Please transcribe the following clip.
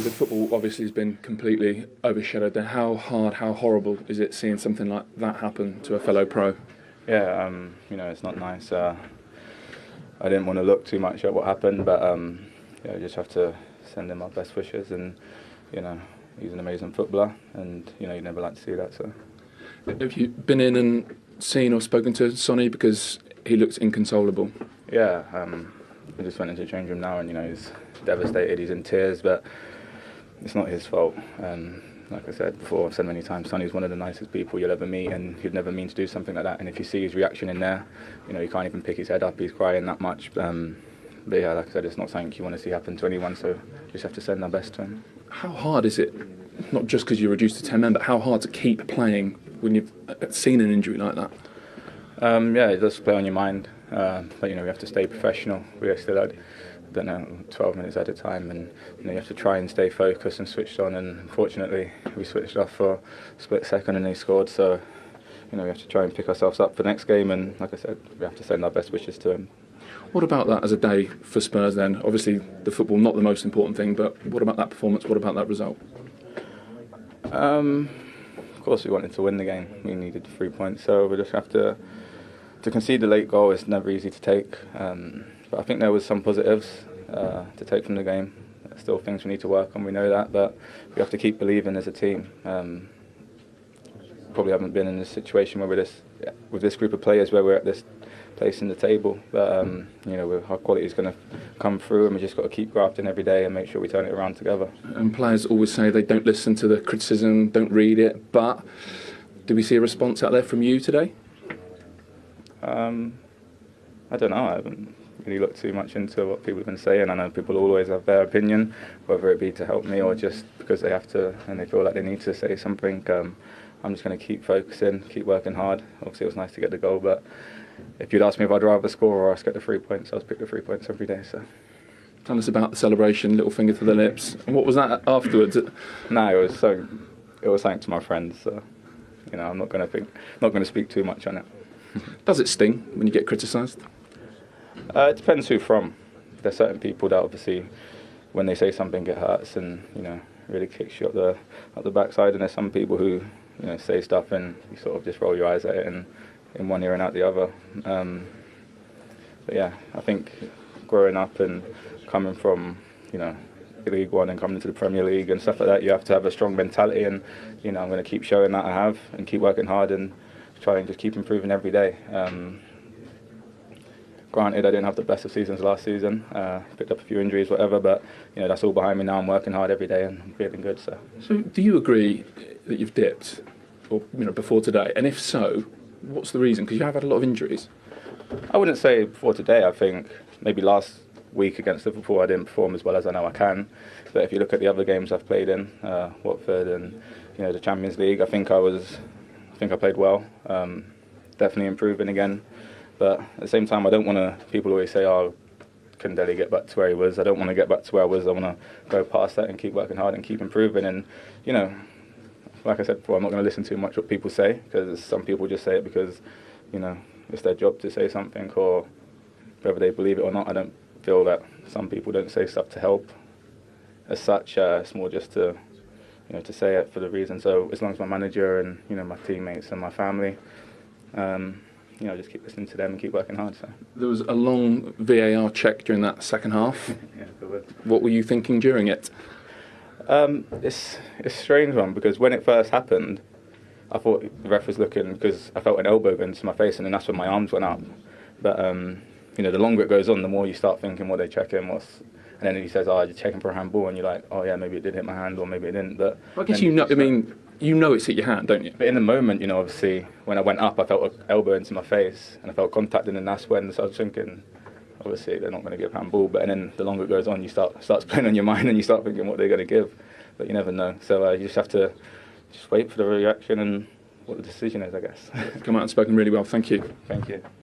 the football obviously has been completely overshadowed there. How hard, how horrible is it seeing something like that happen to a fellow pro? Yeah, it's not nice. I didn't want to look too much at what happened, but I just have to send him our best wishes. And he's an amazing footballer, and you'd never like to see that. So, have you been in and seen or spoken to Sonny, because he looks inconsolable? Yeah, I just went into the change room now, and he's devastated. He's in tears, but it's not his fault. Like I said before, I've said many times, Sonny's one of the nicest people you'll ever meet, and he'd never mean to do something like that. And if you see his reaction in there, he can't even pick his head up. He's crying that much. But yeah, like I said, it's not something you want to see happen to anyone. So you just have to send our best to him. How hard is it, not just because you're reduced to 10 men, but how hard to keep playing when you've seen an injury like that? Yeah, it does play on your mind. But we have to stay professional. We are still at 12 minutes at a time, and you have to try and stay focused and switched on. And unfortunately, we switched off for a split second, and they scored. So we have to try and pick ourselves up for the next game. And like I said, we have to send our best wishes to him. What about that as a day for Spurs then? Obviously, the football not the most important thing, but what about that performance? What about that result? Of course, we wanted to win the game. We needed the 3 points, so we just have to concede the late goal. Is never easy to take. But I think there was some positives to take from the game. There's still things we need to work on, we know that, but we have to keep believing as a team. Probably haven't been in this situation where we're with this group of players where we're at this place in the table. But our quality is going to come through, and we just got to keep grafting every day and make sure we turn it around together. And players always say they don't listen to the criticism, don't read it, but do we see a response out there from you today? I don't know. I haven't really looked too much into what people have been saying. I know people always have their opinion, whether it be to help me or just because they have to and they feel like they need to say something. I'm just going to keep focusing, keep working hard. Obviously, it was nice to get the goal, but if you'd asked me if I'd rather score or get the 3 points, I'd pick the 3 points every day. So, tell us about the celebration, little finger to the lips. And what was that afterwards? No, it was thanks to my friends. So, I'm not going to speak too much on it. Does it sting when you get criticised? It depends who from. There's certain people that obviously, when they say something, it hurts and really kicks you up the backside. And there's some people who say stuff and you sort of just roll your eyes at it and in one ear and out the other. But yeah, I think growing up and coming from League One and coming into the Premier League and stuff like that, you have to have a strong mentality. And I'm going to keep showing that I have and keep working hard and try and just keep improving every day. Granted, I didn't have the best of seasons last season. Picked up a few injuries, whatever, but that's all behind me now. I'm working hard every day and I'm feeling good. So do you agree that you've dipped, or before today? And if so, what's the reason? Because you have had a lot of injuries. I wouldn't say before today. I think maybe last week against Liverpool I didn't perform as well as I know I can. But if you look at the other games I've played in, Watford and the Champions League, I think I played well. Definitely improving again. But at the same time, I don't want to. People always say, "Oh, can Dele get back to where he was?" I don't want to get back to where I was. I want to go past that and keep working hard and keep improving. And like I said before, I'm not going to listen too much what people say, because some people just say it because it's their job to say something, or whether they believe it or not. I don't feel that some people don't say stuff to help. As such, it's more just to to say it for the reason. So as long as my manager and my teammates and my family. Just keep listening to them and keep working hard. So there was a long VAR check during that second half. Yeah, there was. What were you thinking during it? It's a strange one, because when it first happened, I thought the ref was looking, because I felt an elbow go into my face, and then that's when my arms went up. But the longer it goes on, the more you start thinking what they're checking, and then he says, "Oh, you're checking for a handball," and you're like, "Oh yeah, maybe it did hit my hand, or maybe it didn't." But I guess it's hit your hand, don't you? But in the moment, obviously, when I went up, I felt an elbow into my face, and I felt contact, and then that's when I was thinking, obviously, they're not going to give handball. But then the longer it goes on, starts playing on your mind, and you start thinking what they're going to give. But you never know. So you just have to wait for the reaction and what the decision is, I guess. Come out and spoken really well. Thank you. Thank you.